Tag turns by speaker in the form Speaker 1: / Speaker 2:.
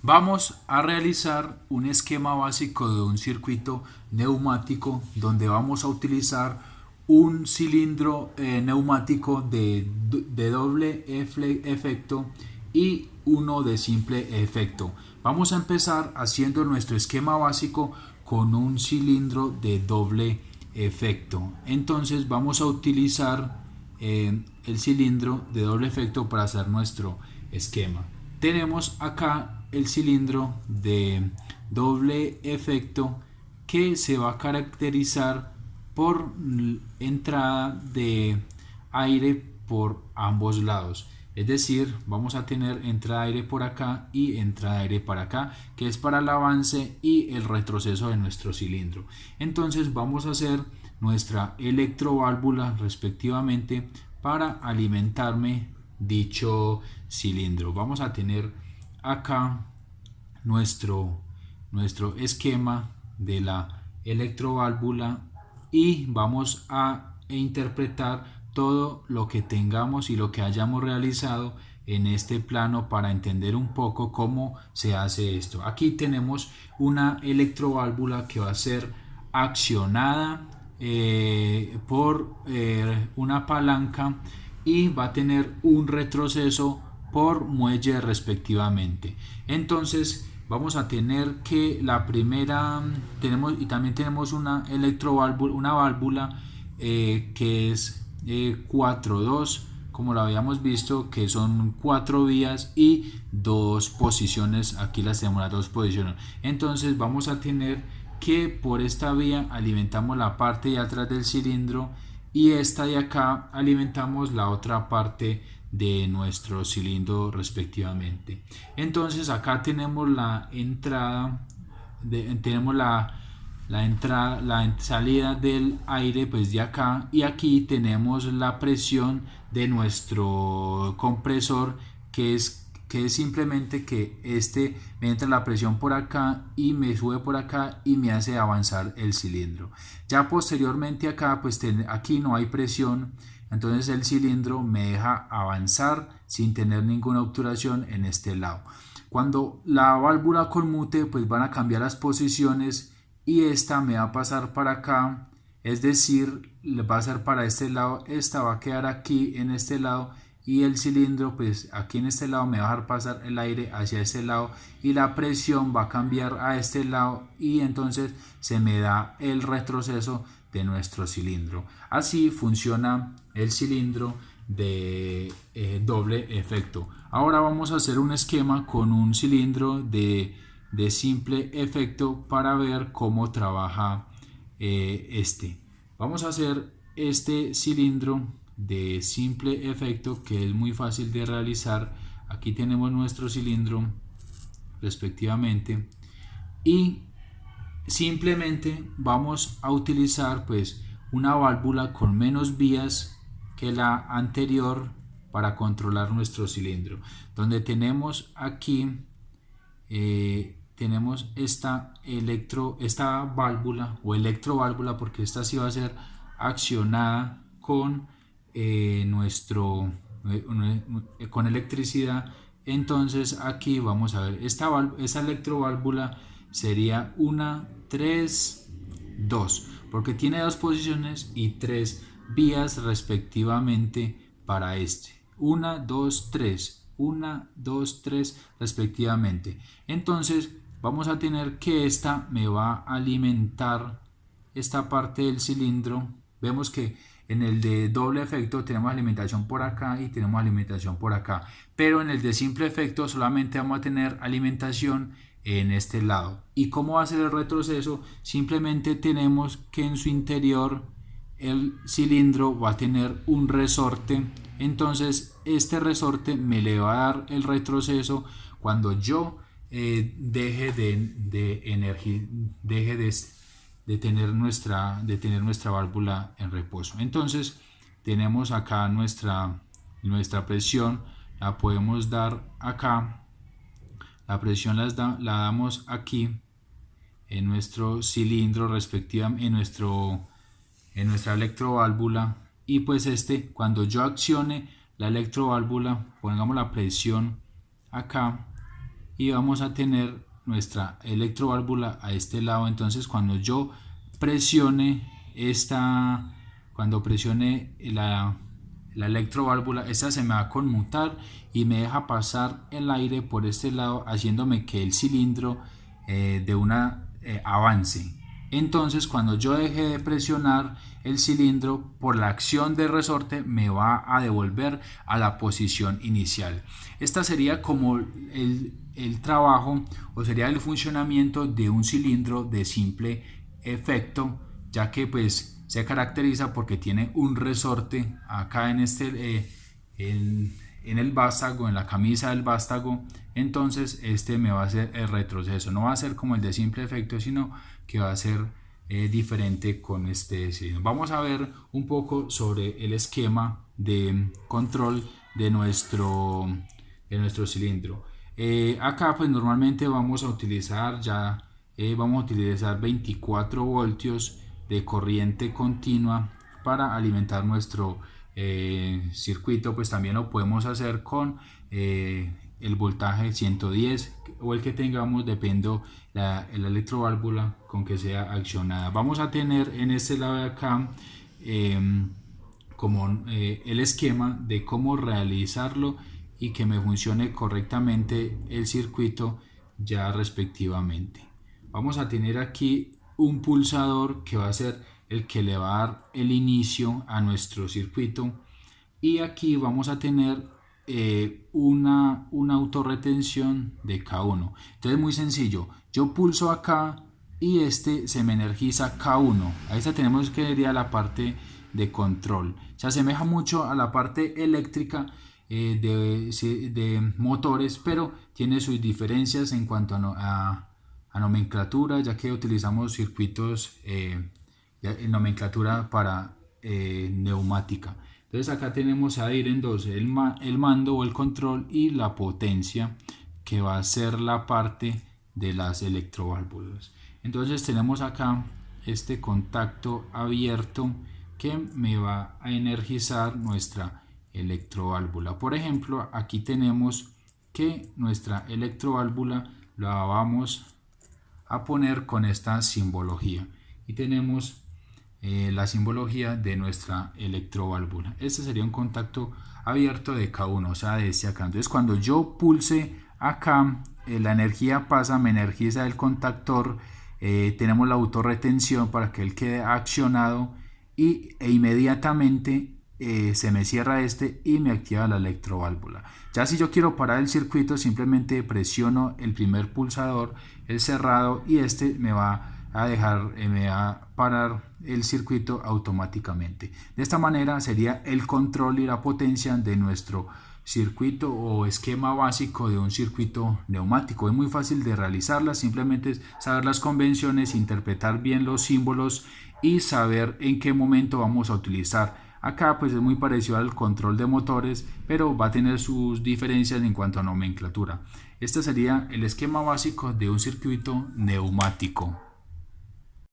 Speaker 1: Vamos a realizar un esquema básico de un circuito neumático donde vamos a utilizar un cilindro neumático de doble efecto y uno de simple efecto. Vamos a empezar haciendo nuestro esquema básico con un cilindro de doble efecto. Entonces vamos a utilizar el cilindro de doble efecto para hacer nuestro esquema. Tenemos acá el cilindro de doble efecto que se va a caracterizar por entrada de aire por ambos lados. Es decir, vamos a tener entrada de aire por acá y entrada de aire para acá, que es para el avance y el retroceso de nuestro cilindro. Entonces vamos a hacer nuestra electroválvula respectivamente para alimentarme dicho cilindro. Vamos a tener acá nuestro esquema de la electroválvula y vamos a interpretar todo lo que tengamos y lo que hayamos realizado en este plano para entender un poco cómo se hace esto. Aquí tenemos una electroválvula que va a ser accionada por una palanca y va a tener un retroceso por muelle respectivamente. Entonces vamos a tener que la primera tenemos y también tenemos una electroválvula, una válvula que es 4-2, como lo habíamos visto, que son 4 vías y 2 posiciones. Aquí las tenemos las 2 posiciones. Entonces vamos a tener que por esta vía alimentamos la parte de atrás del cilindro y esta de acá alimentamos la otra parte de nuestro cilindro respectivamente. Entonces acá tenemos la entrada tenemos la salida del aire pues de acá, y aquí tenemos la presión de nuestro compresor, que es simplemente que me entra la presión por acá y me sube por acá y me hace avanzar el cilindro. Ya posteriormente acá pues aquí no hay presión, entonces el cilindro me deja avanzar sin tener ninguna obturación en este lado. Cuando la válvula conmute pues van a cambiar las posiciones y esta me va a pasar para acá, es decir, va a ser para este lado, esta va a quedar aquí en este lado y el cilindro pues aquí en este lado me va a dejar pasar el aire hacia este lado y la presión va a cambiar a este lado y entonces se me da el retroceso de nuestro cilindro. Así funciona el cilindro de doble efecto. Ahora vamos a hacer un esquema con un cilindro de simple efecto para ver cómo trabaja este. Vamos a hacer este cilindro de simple efecto, que es muy fácil de realizar. Aquí tenemos nuestro cilindro respectivamente y simplemente vamos a utilizar pues una válvula con menos vías que la anterior para controlar nuestro cilindro, donde tenemos aquí tenemos esta válvula o electroválvula, porque esta sí va a ser accionada con con electricidad. Entonces aquí vamos a ver esta electroválvula sería una 3-2, porque tiene 2 posiciones y 3 vías respectivamente para este. 1, 2, 3, 1, 2, 3 respectivamente. Entonces vamos a tener que esta me va a alimentar esta parte del cilindro. Vemos que en el de doble efecto tenemos alimentación por acá y tenemos alimentación por acá, pero en el de simple efecto solamente vamos a tener alimentación en este lado. ¿Y cómo va a ser el retroceso? Simplemente tenemos que en su interior el cilindro va a tener un resorte, entonces este resorte me le va a dar el retroceso cuando yo deje de tener nuestra válvula en reposo. Entonces tenemos acá nuestra presión, la podemos dar acá, la presión la damos aquí en nuestro cilindro respectivamente, en nuestra electroválvula, y pues cuando yo accione la electroválvula, pongamos la presión acá y vamos a tener nuestra electroválvula a este lado. Entonces cuando yo presione la electroválvula, esta se me va a conmutar y me deja pasar el aire por este lado, haciéndome que el cilindro avance. Entonces cuando yo deje de presionar el cilindro, por la acción del resorte me va a devolver a la posición inicial. Esta sería como el trabajo, o sería el funcionamiento de un cilindro de simple efecto, ya que pues se caracteriza porque tiene un resorte acá en el vástago, en la camisa del vástago. Entonces este me va a hacer el retroceso, no va a ser como el de simple efecto, sino que va a ser diferente con este cilindro. Vamos a ver un poco sobre el esquema de control de nuestro cilindro. Acá pues normalmente vamos a utilizar 24 voltios de corriente continua para alimentar nuestro circuito. Pues también lo podemos hacer con el voltaje 110 o el que tengamos, depende la electroválvula con que sea accionada. Vamos a tener en este lado de acá como el esquema de cómo realizarlo y que me funcione correctamente el circuito ya respectivamente. Vamos a tener aquí un pulsador que va a ser el que le va a dar el inicio a nuestro circuito, y aquí vamos a tener una autorretención de K1. Entonces muy sencillo, yo pulso acá y se me energiza K1. Ahí está, tenemos que ir a la parte de control. Se asemeja mucho a la parte eléctrica de motores, pero tiene sus diferencias en cuanto a nomenclatura, ya que utilizamos circuitos en nomenclatura para neumática. Entonces acá tenemos a dividir en dos el mando o el control y la potencia, que va a ser la parte de las electroválvulas. Entonces tenemos acá este contacto abierto que me va a energizar nuestra electroválvula. Por ejemplo, aquí tenemos que nuestra electroválvula la vamos a poner con esta simbología, y tenemos la simbología de nuestra electroválvula. Este sería un contacto abierto de K1, o sea, desde acá. Entonces cuando yo pulse acá, la energía pasa, me energiza el contactor, tenemos la autorretención para que él quede accionado e inmediatamente se me cierra y me activa la electroválvula. Ya si yo quiero parar el circuito, simplemente presiono el primer pulsador, el cerrado, y me va a parar el circuito automáticamente. De esta manera sería el control y la potencia de nuestro circuito o esquema básico de un circuito neumático. Es muy fácil de realizarla, simplemente es saber las convenciones, interpretar bien los símbolos y saber en qué momento vamos a utilizar. Acá pues es muy parecido al control de motores, pero va a tener sus diferencias en cuanto a nomenclatura. Este sería el esquema básico de un circuito neumático.